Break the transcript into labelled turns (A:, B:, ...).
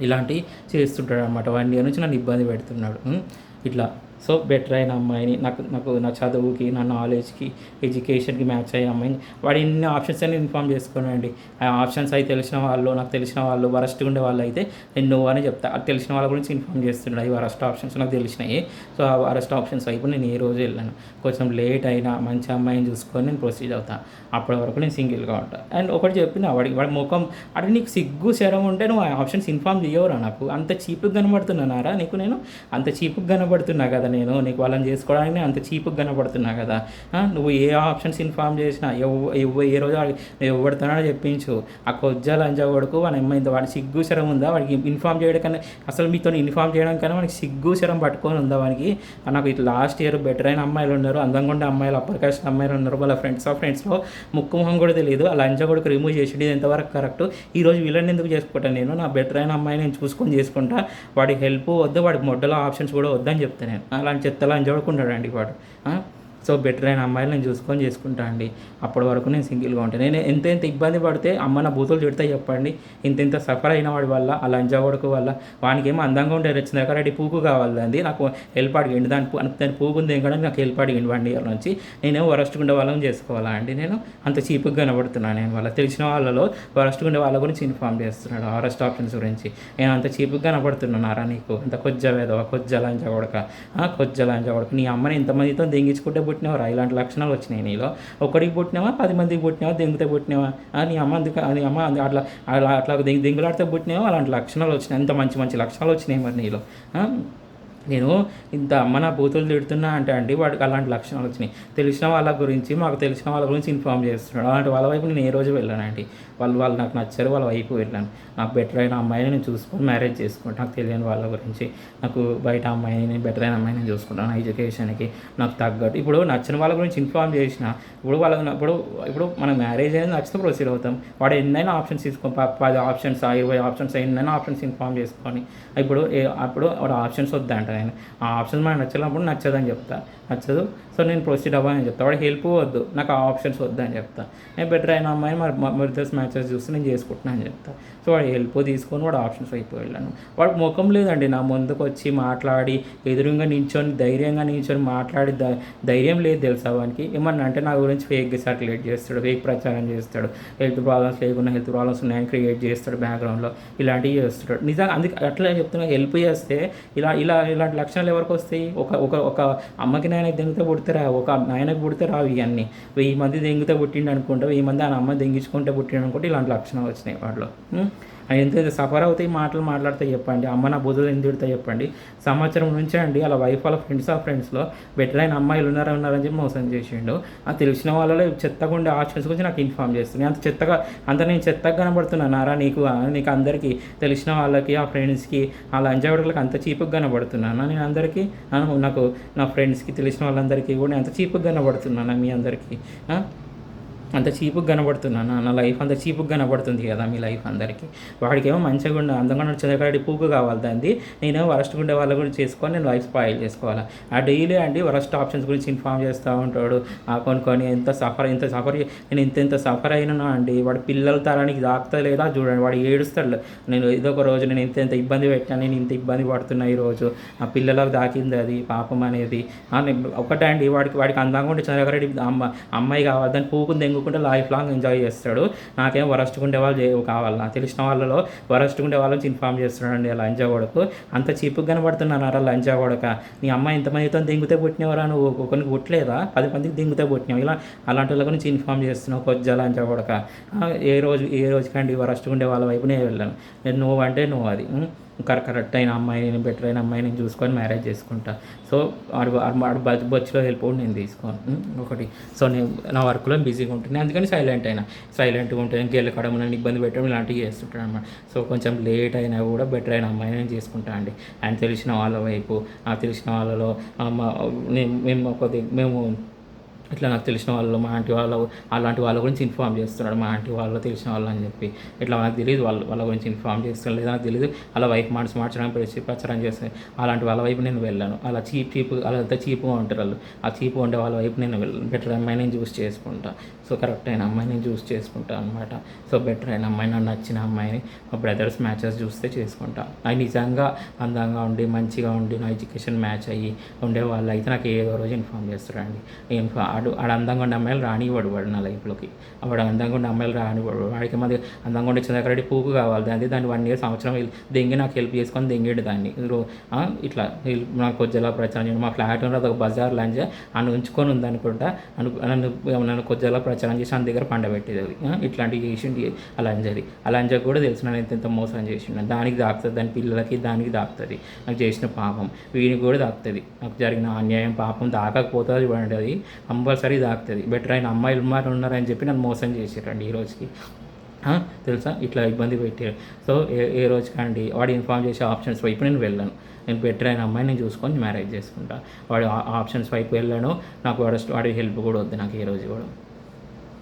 A: ఇలాంటివి చేస్తుంటాడనమాట. 1 ఇయర్ నుంచి నన్ను ఇబ్బంది పెడుతున్నాడు. ఇట్లా. సో, బెటర్ అయిన అమ్మాయిని నాకు నాకు నా చదువుకి, నా నాలెడ్జ్‌కి, ఎడ్యుకేషన్‌కి మ్యాచ్ అయ్యే అమ్మాయిని వాడు ఎన్ని ఆప్షన్స్ అని ఇన్ఫార్మ్ చేసుకోనండి. ఆ ఆప్షన్స్ అయి తెలిసిన వాళ్ళు, నాకు తెలిసిన వాళ్ళు వరస్ట్‌గా ఉండే వాళ్ళైతే నేను నో అనే చెప్తా. అది తెలిసిన వాళ్ళ గురించి ఇన్ఫార్మ్ చేస్తున్నాడు. అవి వరస్ట్ ఆప్షన్స్ నాకు తెలిసినాయి. సో, ఆ వరస్ట్ ఆప్షన్స్ వైపు నేను ఏ రోజు వెళ్ళను. కొంచెం లేట్ అయినా మంచి అమ్మాయిని చూసుకొని నేను ప్రొసీడ్ అవుతా. అప్పటి వరకు నేను సింగిల్‌గా ఉంటా. అండ్ ఒకటి చెప్పిన వాడి మొఖం అంటే నీకు సిగ్గు, శరం ఉంటే నువ్వు ఆ ఆప్షన్స్ ఇన్ఫార్మ్ చేయవురా నాకు. అంత చీప్‌గా కనబడుతున్నానారా నీకు నేను? అంత చీప్‌గా కనబడుతున్నా కదా నేను నీకు వాళ్ళని చేసుకోవడానికి అంత చీప్‌గా కనబడుతున్నా కదా. నువ్వు ఏ ఆప్షన్స్ ఇన్ఫార్మ్ చేసినా ఏ రోజు ఎవరితోనో చెప్పించు. ఆ కొజ్జా లంజా కొడుకు వాని అమ్మాయి వాడికి సిగ్గు శరం ఉందా? వాడికి ఇన్ఫార్మ్ చేయడం కన్నా అసలు మీతో ఇన్ఫార్మ్ చేయడం కన్నా వాడికి సిగ్గు శరం పట్టుకొని ఉందా వానికి? నాకు ఇట్లా లాస్ట్ ఇయర్ బెటర్ అయిన అమ్మాయిలు ఉన్నారు, అందంగా ఉండే అమ్మాయిలు, అప్పర్ కాస్ట్ అమ్మాయిలు ఉన్నారు. వాళ్ళ ఫ్రెండ్స్లో ముక్కు మొహం కూడా తెలియదు. ఆ లంజా కొడుకు రిమూవ్ చేసి ఇది ఎంతవరకు కరెక్ట్? ఈరోజు వీళ్ళని ఎందుకు చేసుకుంటాను నేను? నా బెటర్ అయిన అమ్మాయి నేను చూసుకొని చేసుకుంటా. వాడికి హెల్ప్ వద్దు, వాడికి మొడ్డలో ఆప్షన్స్ కూడా వద్దని చెప్తాను నేను. అలాంటి చెత్తలా చూడకుంటాడండి వాడు. సో, బెటర్ అయిన అమ్మాయిలు నేను చూసుకొని చేసుకుంటా అండి. అప్పటి వరకు నేను సింగిల్గా ఉంటాను. నేను ఎంత ఇబ్బంది పడితే అమ్మ నా బూతులు తిడతాయి చెప్పండి. ఇంత సఫర్ అయిన వాడి వల్ల, ఆ లంజా కొడుకు వల్ల. వానికేమో అందంగా ఉండే రెచ్చినాక పూకు కావాలండి. నాకు హెల్ప్ అడిగిండు. దాని పూకు ఉంది కూడా నాకు హెల్ప్ అడిగిండు 1 ఇయర్ నుంచి. నేనేమో వరస్ట్గా ఉండే వాళ్ళని చేసుకోవాలా అండి నేను? అంత చీప్గా కనబడుతున్నాను నేను వాళ్ళ తెలిసిన వాళ్ళలో వరస్ట్గా ఉండే వాళ్ళ గురించి ఇన్ఫార్మ్ చేస్తున్నాడు. వరస్ట్ ఆప్షన్స్ గురించి. నేను అంత చీప్గా కనబడుతున్నానారా నీకు? అంత కొజ్జ వేదవ, కొజ్జ లంజా కొడక, నీ అమ్మని ఇంతమందితో దెంగించుకుంటే పుట్టినవరా? ఇలాంటి లక్షణాలు వచ్చినాయి నీలో. ఒక్కడికి పుట్టినావా, 10 మందికి పుట్టినావా, దెంగితే పుట్టినావా? నీ అమ్మ అట్లా అట్లా దెంగులాడితే పుట్టినావా? అలాంటి లక్షణాలు వచ్చినాయి. అంత మంచి మంచి లక్షణాలు వచ్చినాయి మరి నీలో. నేను ఇంత అమ్మ నా బూతులు తిడుతున్నా అంటే అండి వాడికి అలాంటి లక్షణాలు వచ్చినాయి. తెలిసిన వాళ్ళ గురించి, మాకు తెలిసిన వాళ్ళ గురించి ఇన్ఫార్మ్ చేస్తున్నాడు. అలాంటి వాళ్ళ వైపు నేను ఏ రోజు వెళ్ళానండి. వాళ్ళు నాకు నచ్చారు, వాళ్ళ వైపు వెళ్ళాను. నాకు బెటర్ అయిన అమ్మాయిని నేను చూసుకొని మ్యారేజ్ చేసుకుంటాను. నాకు తెలియని వాళ్ళ గురించి, నాకు బయట అమ్మాయిని, బెటర్ అయిన అమ్మాయిని నేను చూసుకుంటాను. నా ఎడ్యుకేషన్కి నాకు తగ్గట్టు. ఇప్పుడు నచ్చిన వాళ్ళ గురించి ఇన్ఫార్మ్ చేసిన ఇప్పుడు మనం మ్యారేజ్ అనేది నచ్చితే ప్రొసీడ్ అవుతాం. వాడు ఎన్నైనా ఆప్షన్స్ తీసుకొని 10 ఆప్షన్స్, 20 ఆప్షన్స్, ఎన్నైనా ఆప్షన్స్ ఇన్ఫార్మ్ చేసుకొని అప్పుడు వాడు ఆప్షన్స్ వద్దంట. నేను ఆ ఆప్షన్స్ మనకు నచ్చలేనప్పుడు నచ్చదని చెప్తా. నచ్చదు, సో నేను ప్రొసీడ్ అవ్వాలని చెప్తాను. వాడికి హెల్ప్ వద్దు, నాకు ఆ ఆప్షన్స్ వద్దని చెప్తా. నేను బెటర్ అయిన అమ్మాయిని మరి మ్యాచెస్ చూస్తే నేను చేసుకుంటున్నాను అని చెప్తా. సో వాడు హెల్ప్ తీసుకొని వాడు ఆప్షన్స్ వైపు వెళ్ళాను. వాడు ముఖం లేదండి నా ముందుకు వచ్చి మాట్లాడి ఎదురుగా ధైర్యంగా నించొని మాట్లాడి ధైర్యం లేదు తెలుసా వానికి. ఏమన్నా అంటే నా గురించి ఫేక్గా సర్క్యులేట్ చేస్తాడు, ఫేక్ ప్రచారం చేస్తాడు. హెల్త్ ప్రాబ్లమ్స్ లేకుండా హెల్త్ ప్రాబ్లమ్స్ ఉన్నాయని క్రియేట్ చేస్తాడు బ్యాక్గ్రౌండ్లో. ఇలాంటివి చేస్తాడు. నిజంగా అందుకే అట్లా చెప్తున్నా, హెల్ప్ చేస్తే ఇలాంటి లక్షణాలు ఎవరికి వస్తాయి? ఒక అమ్మకి నాయనకి దెంగితే పుడతారా? ఒక నాయనకి పుడితే రావు ఇవన్నీ. 1000 మంది దెంగితే పుట్టిండు అనుకుంటా, 1000 మంది ఆ అమ్మ దెంగించుకుంటే పుట్టిండు అనుకుంటే ఇలాంటి లక్షణాలు వచ్చినాయి వాటిలో. ఎంత సఫర్ అవుతాయి మాటలు మాట్లాడితే చెప్పండి. అమ్మ నా బుద్ధులు ఎందుకు తిడతా చెప్పండి. సంవత్సరం నుంచే అండి అలా వైఫ్ వాళ్ళ ఫ్రెండ్స్లో బెటర్ అయిన అమ్మాయిలు ఉన్నారని చెప్పి మోసం చేసిండు. ఆ తెలిసిన వాళ్ళలో చెత్తగా ఉండే ఆప్షన్స్ గురించి నాకు ఇన్ఫార్మ్ చేస్తుంది. నేను చెత్తగా కనబడుతున్నానారా నీకు అందరికీ తెలిసిన వాళ్ళకి, ఆ ఫ్రెండ్స్కి, ఆ లంజాగొడుగులకు అంత చీప్గా కనబడుతున్నానా నేను అందరికీ? నాకు నా ఫ్రెండ్స్కి, తెలిసిన వాళ్ళందరికీ కూడా అంత చీప్గా కనబడుతున్నానా మీ అందరికీ? అంత చీప్గా కనబడుతున్నాను? నా లైఫ్ అంత చీప్గా కనబడుతుంది కదా మీ లైఫ్ అందరికీ. వాడికేమో మంచిగా ఉండే అందంగా చదవకాడి పూకు కావాలి దాన్ని. నేనేమో వరస్ట్ ఉండే వాళ్ళ గురించి చేసుకొని నేను లైఫ్ స్పాయిల్ చేసుకోవాలి. ఆ డైలీ అండి వరస్ట్ ఆప్షన్స్ గురించి ఇన్ఫార్మ్ చేస్తూ ఉంటాడు. కొన్ని ఎంత సఫర్ నేను ఇంత సఫర్ అయినా అండి. వాడు పిల్లల తరానికి దాక్తా లేదా చూడండి, వాడు ఏడుస్తాడు. నేను ఏదో ఒక రోజు నేను ఇంత ఇబ్బంది పెట్టాను, నేను ఇంత ఇబ్బంది పడుతున్నా ఈరోజు, ఆ పిల్లలకు దాకింది అది పాపం అనేది. ఒకటే అండి వాడికి అందంగా ఉండే చదవకాడి అమ్మాయి కావాలి, దాన్ని పూకుని దెంగు లైఫ్ లాంగ్ ఎంజాయ్ చేస్తాడు. నాకేం వరస్ట్గా ఉండే వాళ్ళు కావాలా? తెలిసిన వాళ్ళలో వరస్ట్గా ఉండే వాళ్ళని ఇన్ఫార్మ్ చేస్తున్నాడండి ఆ లంజా కొడుకు. అంత చీప్గా కనబడుతున్నారా లంజా కొడక? నీ అమ్మాయి ఇంతమందితో దెంగితే పుట్టినవరా? నువ్వు కొన్ని పుట్టలేదా? 10 మందికి దెంగితే పుట్టినావు. అలాంటి వాళ్ళ గురించి ఇన్ఫార్మ్ చేస్తున్నావు కొజ్జా లంజా కొడక. ఏ రోజుకండి వరస్ట్గా ఉండే వాళ్ళ వైపు నేను వెళ్ళాను. నేను నువ్వు అంటే నువ్వు అది కరెక్ట్ అయిన అమ్మాయిని, బెటర్ అయిన అమ్మాయిని చూసుకొని మ్యారేజ్ చేసుకుంటా. సో వాడు బొచ్చులో హెల్ప్ కూడా నేను తీసుకోను. ఒకటి. సో నేను నా వర్క్లో బిజీగా ఉంటుంది, అందుకని సైలెంట్గా ఉంటాను. గెలకడం, నన్ను ఇబ్బంది పెట్టడం ఇలాంటివి చేస్తుంటాను అనమాట. సో కొంచెం లేట్ అయినా కూడా బెటర్ అయిన అమ్మాయిని నేను చేసుకుంటాను అండి. అండ్ తెలిసిన వాళ్ళ వైపు, తెలిసిన వాళ్ళలో మేము ఇట్లా నాకు తెలిసిన వాళ్ళు మా ఆంటీ వాళ్ళు అలాంటి వాళ్ళ గురించి ఇన్ఫామ్ చేస్తున్నాడు, మా ఆంటీ వాళ్ళు తెలిసిన వాళ్ళు అని చెప్పి. ఇట్లా నాకు తెలియదు వాళ్ళ గురించి ఇన్ఫామ్ చేస్తున్నాడు లేదా నాకు తెలియదు. అలా వైఫ్ మనసు మార్చడానికి ప్రచారం చేస్తే అలాంటి వాళ్ళ వైపు నేను వెళ్ళాను. అలా అలా అంతా చీప్గా ఉంటారు వాళ్ళు. ఆ చీప్గా ఉండే వాళ్ళ వైపు నేను వెళ్ళాను. బెటర్ అమ్మాయి నేను చూస్ చేసుకుంటా. సో కరెక్ట్ అయిన అమ్మాయి నేను చూస్ చేసుకుంటా అనమాట. సో బెటర్ అయిన అమ్మాయి, నాకు నచ్చిన అమ్మాయిని మా బ్రదర్స్ మ్యాచెస్ చూస్తే చేసుకుంటా. నాకు నిజంగా అందంగా ఉండి మంచిగా ఉండి నా ఎడ్యుకేషన్ మ్యాచ్ అయ్యి ఉండే వాళ్ళు అయితే నాకు ఏదో రోజు ఇన్ఫామ్ చేస్తారండి. ఆడు అందంగా ఉండే అమ్మాయిలు రానివ్వడు వాడు నా లైఫ్లోకి. వాడు అందంగా ఉండే అమ్మాయిలు రానివ్వడు. వాడికి మధ్య అందంగా ఉండే చంద్రకరెడ్డి పూకు కావాలి. దాన్ని 1 year సంవత్సరం దెంగి నాకు హెల్ప్ చేసుకొని దెంగేడు దాన్ని. ఇట్లా నాకు కొద్దిలా ప్రచారం చేయండి. మా ఫ్లాట్ ఉన్నది అదొక బజార్ లంచ్ అని ఉంచుకొని ఉందనుకుంటా. నన్ను కొద్దిలా ప్రచారం చేసి ఆయన దగ్గర పండబెట్టేది అది. ఇట్లాంటివి చేసిండి అలా కూడా తెలుసు నేను ఎంత మోసం చేసిండు. దానికి దాక్తుంది, దాని పిల్లలకి దానికి దాక్తుంది. నాకు చేసిన పాపం వీడికి కూడా దాక్తుంది. నాకు జరిగిన అన్యాయం పాపం దాకకపోతుంది చూడండి, అది కంపల్సరీ దాక్తుంది. బెటర్ అయిన అమ్మాయిలు ఉన్నారని చెప్పి నన్ను మోసం చేసారండి ఈ రోజుకి. తెలుసా ఇట్లా ఇబ్బంది పెట్టారు. సో ఏ రోజుకండి వాడు ఇన్ఫామ్ చేసే ఆప్షన్స్ వైపు నేను వెళ్ళాను. నేను బెటర్ అయిన అమ్మాయి నేను చూసుకొని మ్యారేజ్ చేసుకుంటా. వాడు ఆప్షన్స్ వైపు వెళ్ళాను. నాకు వాడి హెల్ప్ కూడా వద్దు నాకు ఏ రోజు కూడా.